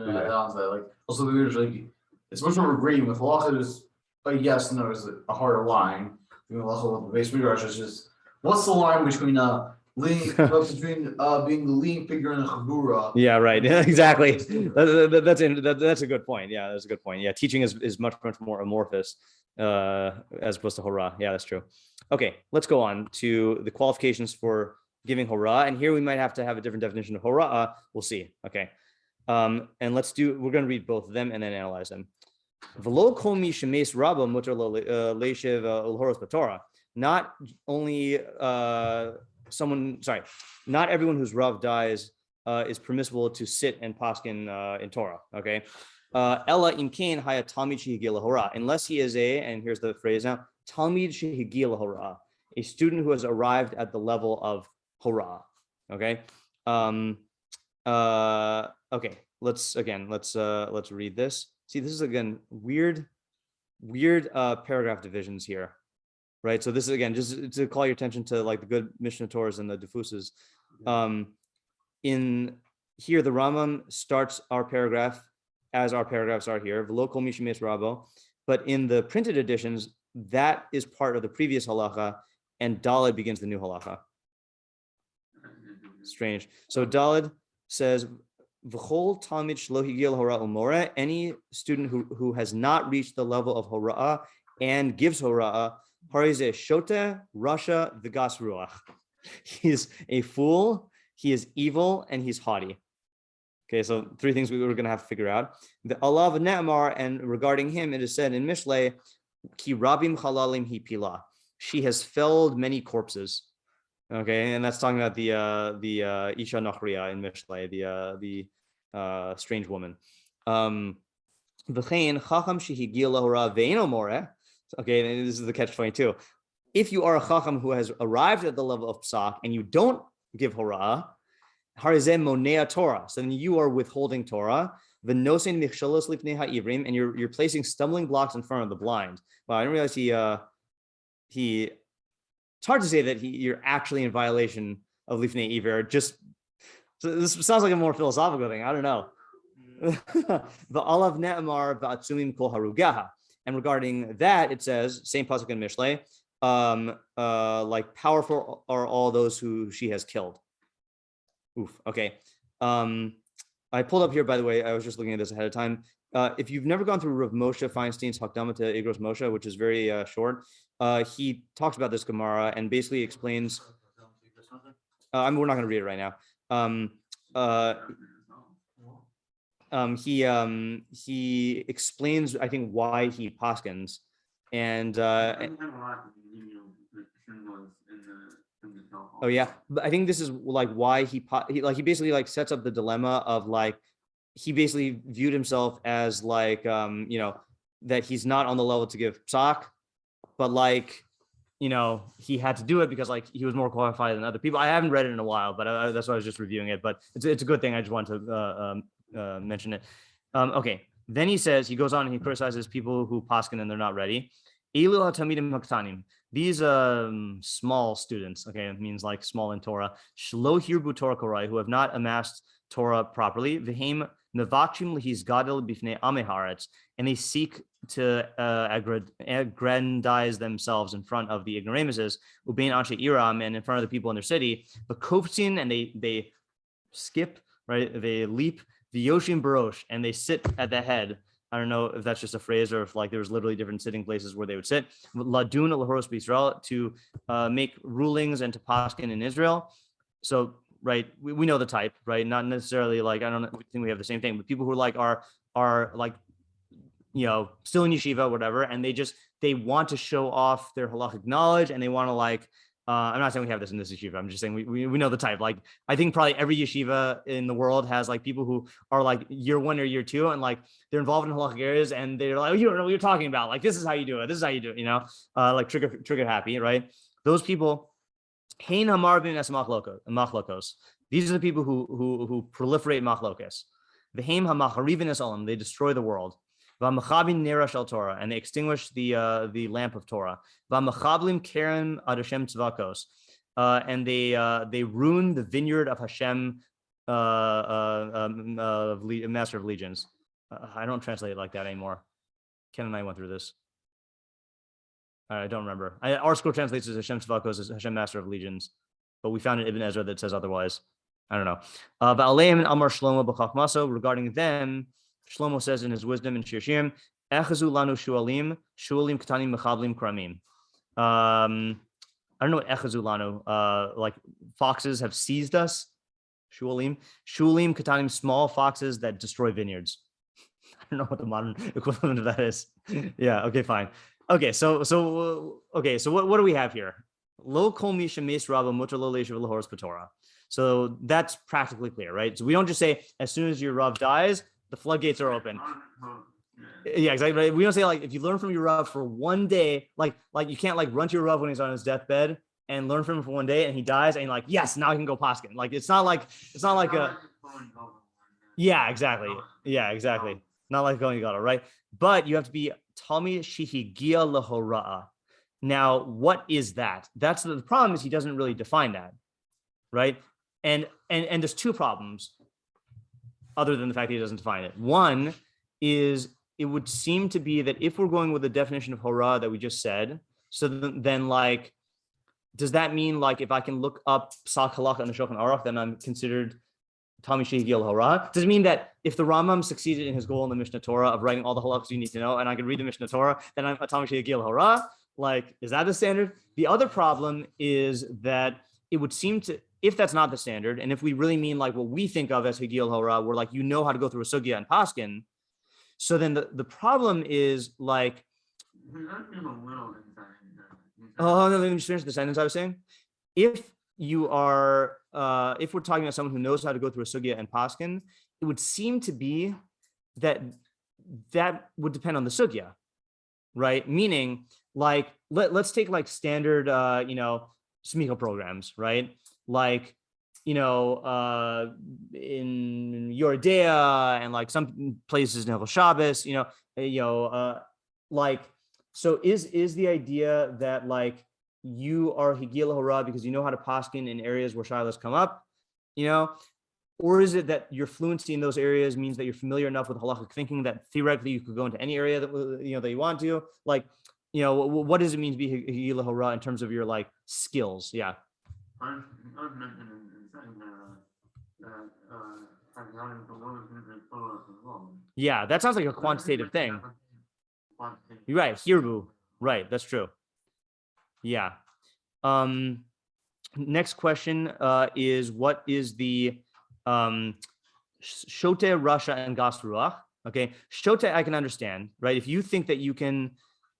much more agreeing with halacha is a yes, no is a harder line. Also, the base midrash is just what's the line between being the leading figure in a chavurah. Yeah, right. Exactly. That's a good point. Yeah, that's a good point. Yeah, teaching is much more amorphous as opposed to hora. Yeah, that's true. Okay, let's go on to the qualifications for giving hora, and here we might have to have a different definition of hora. We'll see. Okay, and we're going to read both of them and then analyze them. V'lo kol mi shemes rabo mutar lo leishiv l'horos b'Torah. Not only not everyone whose rav dies is permissible to sit and paskin in Torah. Okay, ella im kain haya talmid shehigiah lahora, unless he is and here's the phrase now, talmid shehigiah lahora, a student who has arrived at the level of hora. Okay. Okay. Let's read this. See, this is again weird paragraph divisions here, right? So this is again just to call your attention to like the good Mishnah Torahs and the diffuses. In here, the Rambam starts our paragraph as our paragraphs are here. V'lo kol mi shemes rabo, but in the printed editions, that is part of the previous halacha, and Daled begins the new halacha. Strange. So Daled says, "V'chol talmid shelo higiah hora umora." Any student who has not reached the level of hora and gives hora, harizeh shota rasha v'gas ruach. He is a fool. He is evil and he's haughty. Okay, so three things we were going to have to figure out. The alav ne'amar, and regarding him, it is said in Mishle, ki rabim chalalim hi pila. She has felled many corpses. Okay, and that's talking about the isha nachriya in Mishle, the strange woman. V'chein chacham shehigia lahora ve'eno moreh. Okay, and this is the catch-22. If you are a chacham who has arrived at the level of psak and you don't give horah, harizem monea Torah, so then you are withholding Torah. V'nosein michshalos lifnei ha'ivrim, and you're placing stumbling blocks in front of the blind. Well, I didn't realize he. It's hard to say that you're actually in violation of lifnei iver. Just so this sounds like a more philosophical thing. I don't know. V'alav ne'amar v'atzumim kol harugaha, and regarding that it says same pasuk in Mishle. Like powerful are all those who she has killed. Oof. Okay. I pulled up here, by the way, I was just looking at this ahead of time. If you've never gone through Rav Moshe Feinstein's Hakdama to Igros Moshe, which is very short, he talks about this Gemara and basically explains. We're not going to read it right now. He explains, I think, why he paskins, and oh yeah, but I think this is like why he basically like sets up the dilemma of like he basically viewed himself as like that he's not on the level to give psak, but like he had to do it because like he was more qualified than other people. I haven't read it in a while, but that's why I was just reviewing it. But it's a good thing. I just want to mention it. Okay, then he goes on and he criticizes people who paskin and they're not ready. These small students, okay, it means like small in Torah, shlo hirbu Torah korai, who have not amassed Torah properly, v'heim nevachim lehizgadel bifnei amei haaretz, and they seek to aggrandize themselves in front of the ignoramuses, ubein anshe iram, and in front of the people in their city, the koftzin, and they skip, right, they leap, the yoshim barosh, and they sit at the head. I don't know if that's just a phrase or if like there was literally different sitting places where they would sit. Ladun lahoros b'Yisrael, to make rulings and to paskin in Israel. So right, we know the type, right? Not necessarily like I don't think we have the same thing, but people who are like still in yeshiva, whatever, and they want to show off their halachic knowledge and they want to like. I'm not saying we have this in this yeshiva. I'm just saying we know the type. Like I think probably every yeshiva in the world has like people who are like year 1 or year 2 and like they're involved in halachic areas and they're like, oh, you don't know what you're talking about. Like this is how you do it. This is how you do it. Like trigger happy, right? Those people, hein hamarvin es machlokos. These are the people who proliferate machlokes. V'heim hamacharivin es olam. They destroy the world. V'amachabin nera shel Torah, and they extinguish the lamp of Torah. V'amachablim keren ad Hashem tzvakos, and they ruin the vineyard of Hashem, Master of Legions. I don't translate it like that anymore. Ken and I went through this. I don't remember. Our school translates as Hashem tzvakos as Hashem Master of Legions, but we found in Ibn Ezra that says otherwise. I don't know. V'aleim and Amar Shlomo b'chachmaso, regarding them, Shlomo says in his wisdom in Shir Shirim, Echazu lanu shualim katanim mechablim kramim. I don't know what echazu lanu, like foxes have seized us. Shualim katanim, small foxes that destroy vineyards. I don't know what the modern equivalent of that is. Yeah, okay, fine. Okay, so what do we have here? Lo kol mi shemes rabo mutar lo leishav lahoros b'Torah. So that's practically clear, right? So we don't just say as soon as your Rav dies, the floodgates are open. Yeah, exactly. Right? We don't say like if you learn from your Rav for one day, like you can't like run to your Rav when he's on his deathbed and learn from him for one day and he dies and you're like, yes, now I can go paskin. Like it's not like a yeah, exactly. Not like going to right? But you have to be Talmi higiah lahorah. Now, what is that? That's the problem is he doesn't really define that, right? And there's two problems other than the fact that he doesn't define it. One is it would seem to be that if we're going with the definition of hora that we just said, so then like, does that mean like if I can look up psak halakha on the Shulchan Aruch, then I'm considered Talmi higiah lahorah? Does it mean that if the Rambam succeeded in his goal in the Mishnah Torah of writing all the halachos you need to know, and I can read the Mishnah Torah, then I'm a Talmi higiah lahorah? Like, is that the standard? The other problem is that it would seem to, if that's not the standard, and if we really mean like what we think of as higiah hora, where like you know how to go through a sugya and paskin, so then the problem is like, oh no, let me just finish the sentence I was saying. If you are, if we're talking about someone who knows how to go through a sugya and paskin, it would seem to be that would depend on the sugya, right? Meaning, like, let's take like standard, smicha programs, right? Like, in Yordea and like some places in Hilchos Shabbos, like, so is the idea that like you are higiah hora because you know how to paskin in areas where shilas come up, or is it that your fluency in those areas means that you're familiar enough with halachic thinking that theoretically you could go into any area that that you want to? Like, what does it mean to be higiah hora in terms of your like skills? Yeah. Yeah, that sounds like a quantitative thing. You're right, hirbu. Right, that's true. Yeah. Next question is what is the shote, Russia, and gas ruach? Okay, shote I can understand, right? If you think that you can,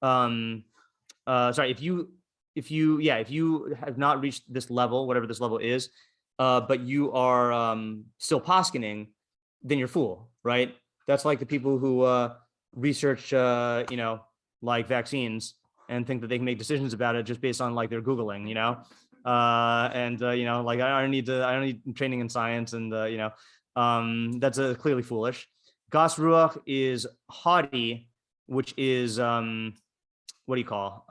if you have not reached this level, whatever this level is, but you are still paskining, then you're fool, right? That's like the people who research, like vaccines and think that they can make decisions about it just based on like their Googling, like I don't need training in science, and that's clearly foolish. Gas ruach is haughty, which is what do you call?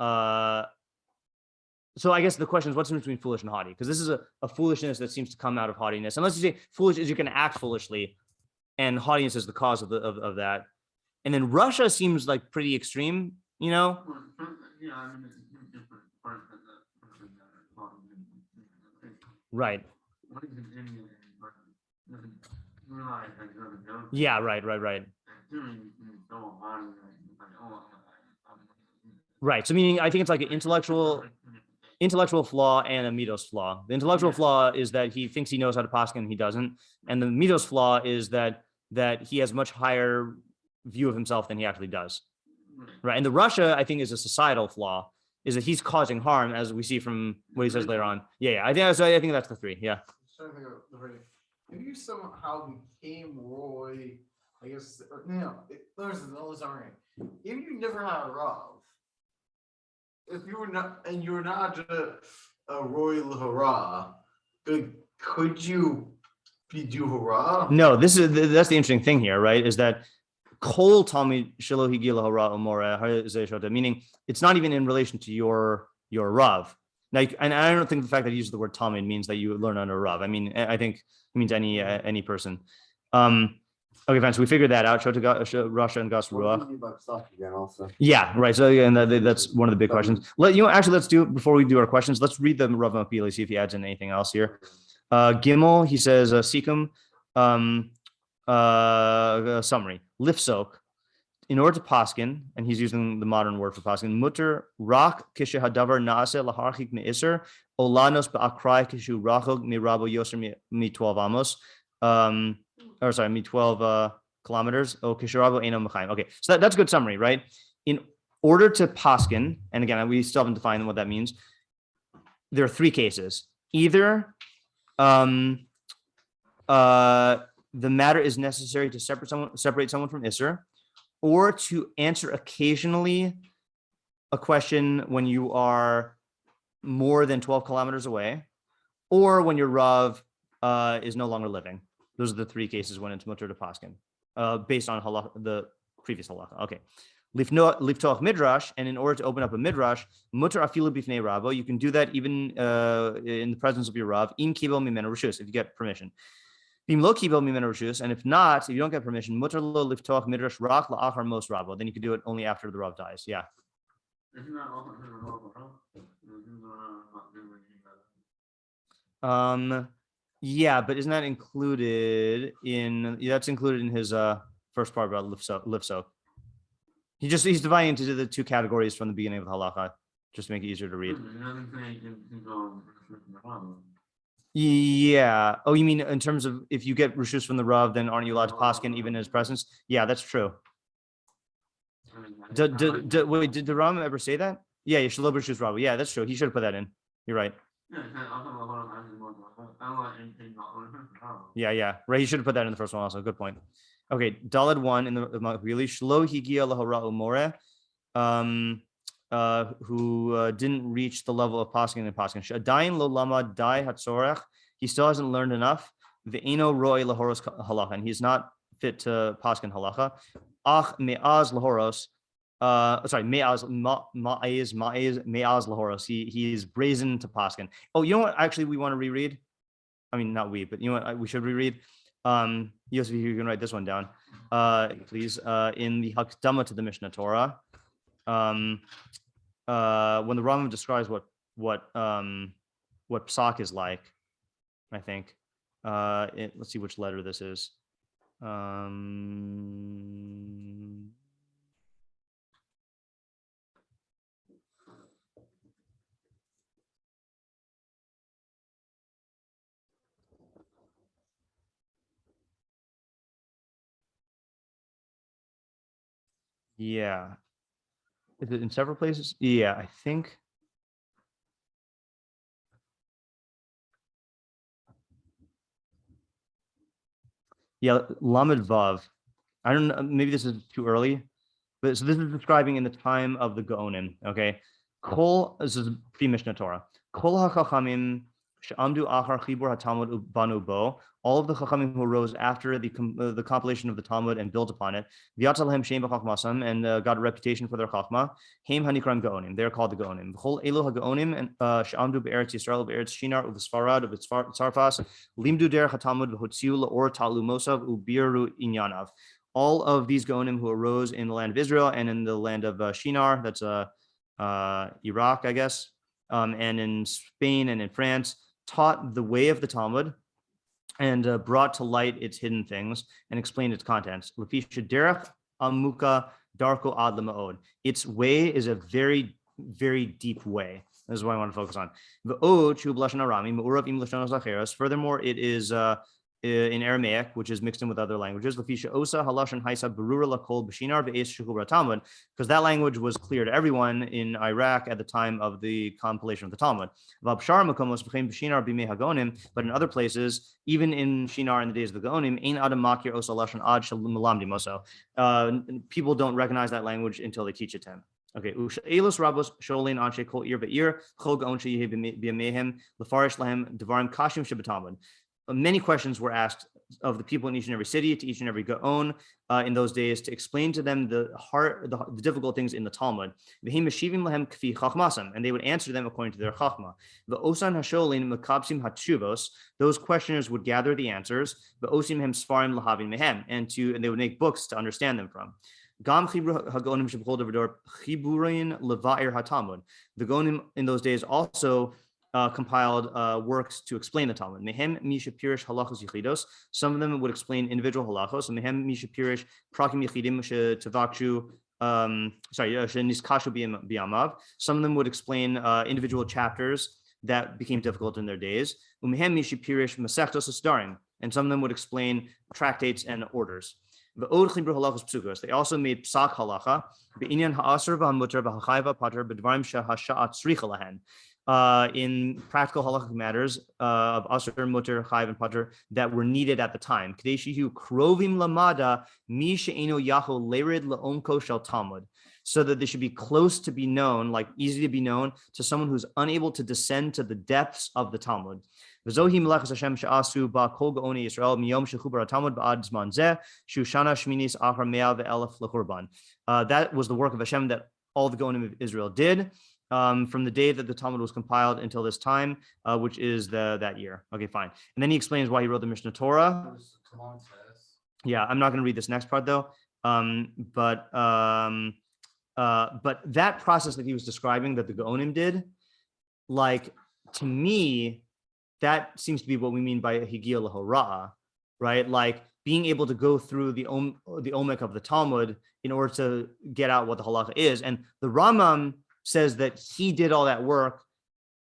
So I guess the question is, what's the difference between foolish and haughty? Because this is a foolishness that seems to come out of haughtiness. Unless you say foolish is you're going to act foolishly, and haughtiness is the cause of that. And then Russia seems like pretty extreme, Right. Yeah, right. Right. So meaning I think it's like an intellectual flaw and a midos flaw. The intellectual flaw is that he thinks he knows how to paskin and he doesn't. And the midos flaw is that he has much higher view of himself than he actually does. Right. And the Russia, I think, is a societal flaw, is that he's causing harm, as we see from what he says later on. Yeah. I think that's the three. Yeah. If you somehow became Roy, I guess, those aren't. If you never had a Rav, if you were not, and you're not a royal hurrah, could you do hurrah? No, that's the interesting thing here, right? Is that kol talmid shelo higiah hurrah umore, meaning it's not even in relation to your Rav. Like, and I don't think the fact that he uses the word talmid means that you learn under a Rav. I mean, I think it means any person. Okay, fine. So we figured that out. Russia and gas ruach. Yeah, right. So again, that's one of the big questions. Let's do, before we do our questions, let's read the Rambam Bekius, see if he adds in anything else here. Gimel, he says, Sikum, summary. Lifsok, in order to paskin, and he's using the modern word for paskin, mutter rak kishe hadavar naase laharchik me'iser olanos ba'akrai kishu rachog mi rabo yoser mi 12 amos. Me 12 kilometers. Okay, so that's a good summary, right? In order to paskin, and again, we still haven't defined what that means. There are three cases. Either the matter is necessary to separate someone from Isser, or to answer occasionally a question when you are more than 12 kilometers away, or when your Rav is no longer living. Those are the three cases when it's mutter to paskin, based on the previous halacha. Okay. Liftoch midrash, and in order to open up a midrash, mutter afilu bifnei rabo, you can do that even in the presence of your Rav, in kibel mimenu reshus, if you get permission. Bim lo kibel mimenu reshus, and if not, if you don't get permission, mutter lo liftoch midrash rak la'achar mos rabo, then you can do it only after the Rav dies. Yeah. Yeah, but isn't that included in? That's included in his first part about lifsok. He's dividing into the two categories from the beginning of the halacha, just to make it easier to read. Yeah. Oh, you mean in terms of if you get rishus from the Rav, then aren't you allowed to paskin even in his presence? Yeah, that's true. Wait, did the Ram ever say that? Yeah, you should love rishus Rav. Yeah, that's true. He should have put that in. You're right. Yeah. Right. He should have put that in the first one also. Good point. Okay, Dalad 1 in the Makbili, Shlo higiah lahara umore, who didn't reach the level of Paskin and Paskin. Shadayin lo lama dai hatzorech. He still hasn't learned enough. Ve'eno roi lahoros halacha, and he's not fit to Paskin halacha. Ach me'az lahoros. Sorry, me'az lahoros. He is brazen to Paskin. Oh, you know what? Actually, we want to reread. I mean, not we, but you know what? We should reread. Yosef, you can write this one down, please. In the Hakdama to the Mishnah Torah, when the Rambam describes what psak is like, I think. Let's see which letter this is. Yeah. Is it in several places? Yeah, I think. Yeah, Lamed Vav. I don't know, maybe this is too early, but so this is describing in the time of the Gaonim, okay? This is pre-Mishnah Torah. Kol hachachamim she'amdu achar chibur haTalmud banu bo. All of the chachamim who arose after the compilation of the Talmud and built upon it, v'yatzalhem shem b'chachmasam, and got a reputation for their chachma. Heim hanikram Gaonim. They're called the Gaonim. V'chol elu haGaonim and she'amdu be'eretz Yisrael be'eretz Shinar u'v'Sfarad u'v'Tzarfas limdu derech haTalmud v'hotziu la'or talu mosav u'biru inyanav. All of these Gaonim who arose in the land of Israel and in the land of Shinar, that's Iraq, I guess, and in Spain and in France, taught the way of the Talmud and brought to light its hidden things and explained its contents. Its way is a very, very deep way. This is what I want to focus on. Furthermore, it is in Aramaic, which is mixed in with other languages, because that language was clear to everyone in Iraq at the time of the compilation of the Talmud. But in other places, even in Shinar in the days of the Gaonim, people don't recognize that language until they teach it to him. Okay, rabos sholin anshe kol ir be'ir chol gaon sheyehi b'yamehem lefarish lahem devarim kashim shebetalmud. Many questions were asked of the people in each and every city, to each and every Gaon in those days, to explain to them the difficult things in the Talmud. And they would answer them according to their chachma. Those questioners would gather the answers, and they would make books to understand them from. The Gaonim in those days also compiled works to explain the Talmud. Mehem misha pirish halachos yichidos. Some of them would explain individual halachos. Mehem misha pirish prakim yichidim tavakshu. Niskashu biyamav. Some of them would explain individual chapters that became difficult in their days. Umehem misha pirish masechtos asdarim. And some of them would explain tractates and orders. They also made psak halacha. Be'inyan ha'asr v'hamutar v'hachayva pater b'dvarim shehasha'at tzricha lahen. In practical halakhic matters of asr, mutar, chayv, and pater that were needed at the time. Krovim lamada mi she'eno yacho lerid le'onko shel Talmud, so that they should be close to be known, like easy to be known to someone who's unable to descend to the depths of the Talmud. That was the work of Hashem that all the Gaonim of Israel did. From the day that the Talmud was compiled until this time, which is that year. Okay, fine. And then he explains why he wrote the Mishnah Torah. Yeah, I'm not going to read this next part though. But that process that he was describing that the Gaonim did, like, to me, that seems to be what we mean by higiah lahora'ah, right? Like being able to go through the omek of the Talmud in order to get out what the halacha is. And the Rambam says that he did all that work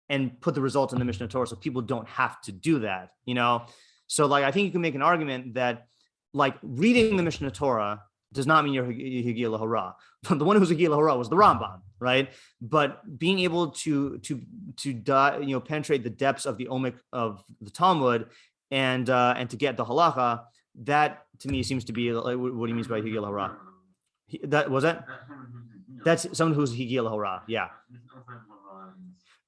and put the results in the Mishnah Torah so people don't have to do that, So like, I think you can make an argument that like reading the Mishnah Torah does not mean you're higiah l'hora. The one who's higiah l'hora was the Rambam, right? But being able to penetrate the depths of the omic of the Talmud and to get the halacha, that to me seems to be like what he means by higiah l'hora. That was it. That's someone who's higiah l'hora. Yeah.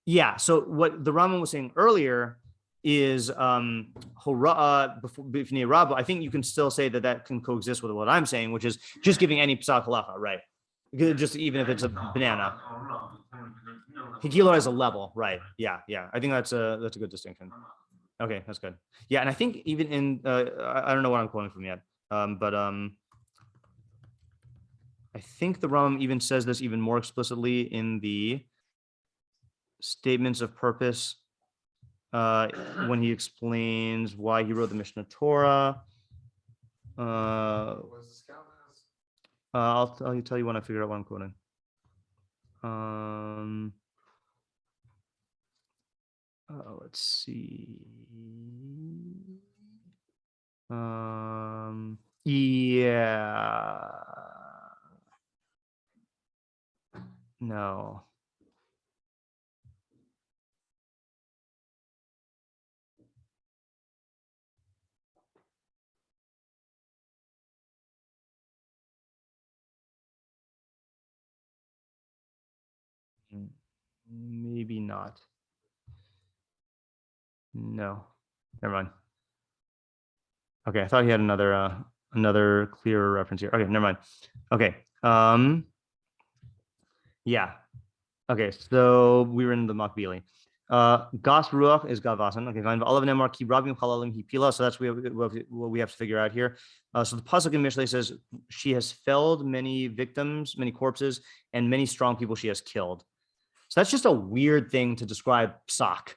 Yeah. So what the Rambam was saying earlier is hora before rabo. I think you can still say that can coexist with what I'm saying, which is just giving any psak halacha, right? Just even if it's a banana. Higiah is a level, right? Yeah. I think that's a good distinction. Okay, that's good. Yeah, and I think even in I don't know what I'm quoting from yet, but I think the Rambam even says this even more explicitly in the statements of purpose when he explains why he wrote the Mishnah Torah. I'll tell you when I figure out what I'm quoting. Let's see. Yeah. No. Maybe not. No, never mind. Okay, I thought he had another clearer reference here. Okay, never mind. Okay. Yeah. Okay, so we were in the Makbili. Gas ruach is gavasan. Okay, fine. All of them are kibrabim chalalim hipila. So that's what we have to figure out here. So the pasuk in Mishlei says she has felled many victims, many corpses, and many strong people she has killed. So that's just a weird thing to describe psak,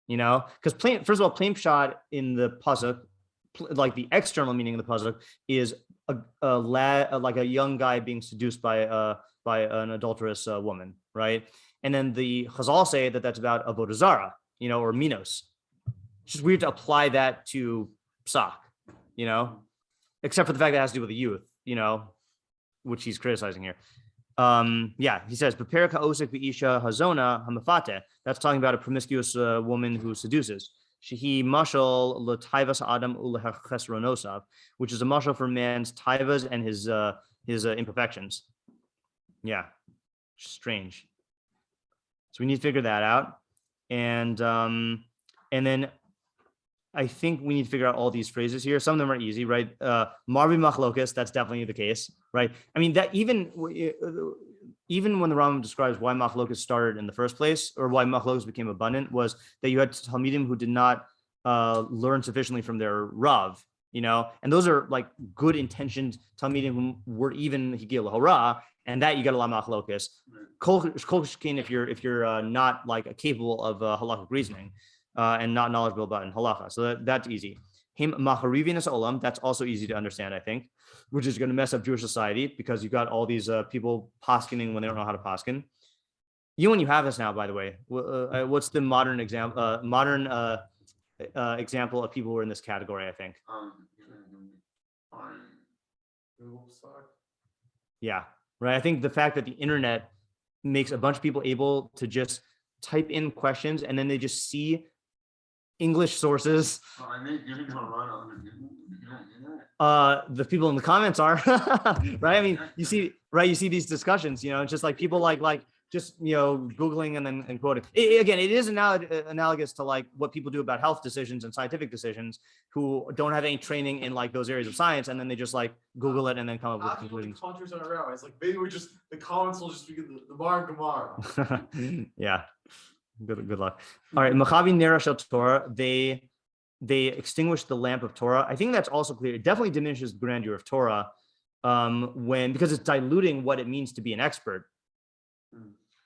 because first of all, plain pshat in the pasuk, like the external meaning of the pasuk, is a lad, like a young guy being seduced by an adulterous woman, right? And then the Chazal say that that's about avodah zara, or minos. It's just weird to apply that to psak, except for the fact that it has to do with the youth, which he's criticizing here. He says, "Prepare ka'osek v'isha hazona hamafate." That's talking about a promiscuous woman who seduces. Shehi mashal l'taivas adam ulechesronosav, which is a mashal for man's taivas and his imperfections. Yeah, strange. So we need to figure that out, and then I think we need to figure out all these phrases here. Some of them are easy, right? Marvi machlokas, that's definitely the case, right? I mean, that even when the Rambam describes why machlokas started in the first place, or why machlokas became abundant, was that you had talmidim who did not learn sufficiently from their rav, and those are like good intentioned talmidim who were even higiah l'hora, and that you got a lot of machlokas. Kol shkin if you're not like capable of halachic reasoning. And not knowledgeable about in halacha. So that's easy. Him macharivinas olam, that's also easy to understand, I think, which is going to mess up Jewish society because you've got all these people paskining when they don't know how to paskin. When you have this now, by the way, what's the modern example? Example of people who are in this category, I think. Yeah, right. I think the fact that the internet makes a bunch of people able to just type in questions and then they just see English sources. The people in the comments are right. I mean, you see these discussions. It's just like people like just Googling and quoting. Again, it is analogous to like what people do about health decisions and scientific decisions, who don't have any training in like those areas of science, and then they just like Google it and then come up with conclusions. It's like maybe the comments will just be the bar and gemara. Yeah. Good luck. All right, Machavi Nera Shel Torah, they extinguish the lamp of Torah. I think that's also clear. It definitely diminishes the grandeur of Torah because it's diluting what it means to be an expert.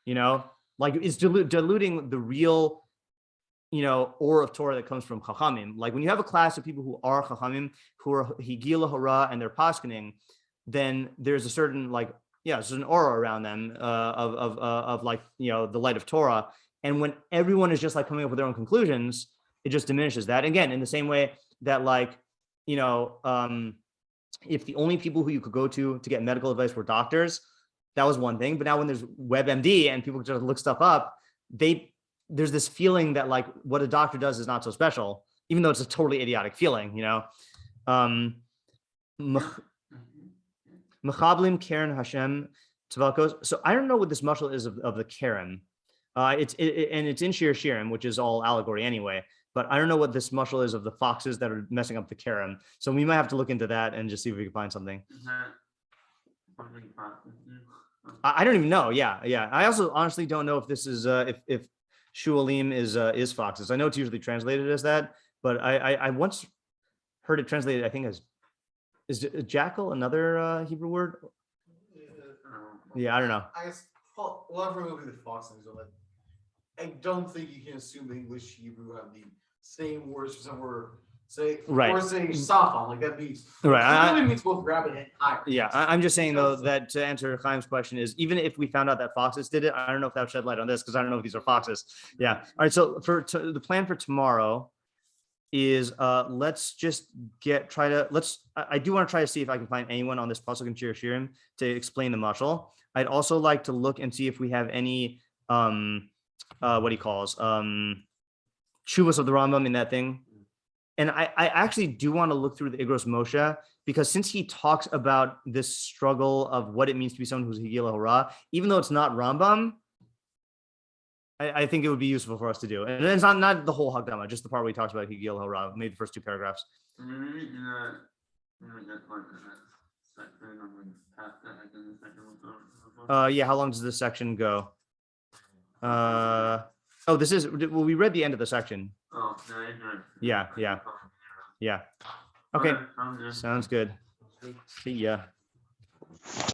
Like it's diluting the real, aura of Torah that comes from chachamim. Like when you have a class of people who are chachamim, who are higiah l'hora and they're paskining, then there's a certain there's an aura around them of like the light of Torah. And when everyone is just like coming up with their own conclusions, it just diminishes that. Again, in the same way that like, if the only people who you could go to get medical advice were doctors, that was one thing. But now when there's WebMD and people just look stuff up, there's this feeling that like what a doctor does is not so special, even though it's a totally idiotic feeling, Mechablim Karen Hashem Tvalkos. So I don't know what this mashal is of the Karen. It's in Shir Shirim, which is all allegory anyway. But I don't know what this mashal is of the foxes that are messing up the Karen. So we might have to look into that and just see if we can find something. I don't even know. Yeah. I also honestly don't know if this is if shualim is foxes. I know it's usually translated as that, but I once heard it translated, I think, as is jackal another Hebrew word? Yeah, I don't know. I guess whatever will be the fox things, but I don't think you can assume the English Hebrew have the same words for some word. Say right. Or saying safan, like that means right. It means both rabbit and higher. Yeah, I'm just saying though that to answer Chaim's question is even if we found out that foxes did it, I don't know if that would shed light on this because I don't know if these are foxes. Yeah. All right. So the plan for tomorrow is let's just I do want to try to see if I can find anyone on this pasuk in Shir Shirim to explain the mashal. I'd also like to look and see if we have any what he calls shuvas of the Rambam in that thing. And I actually do want to look through the Igros Moshe because since he talks about this struggle of what it means to be someone who's higiah, even though it's not Rambam, I think it would be useful for us to do. And it's not the whole Hakdama, just the part where he talks about higiah, maybe the first two paragraphs. Yeah, how long does this section go? This is, well, we read the end of the section. Oh, yeah. Okay, sounds good. See ya.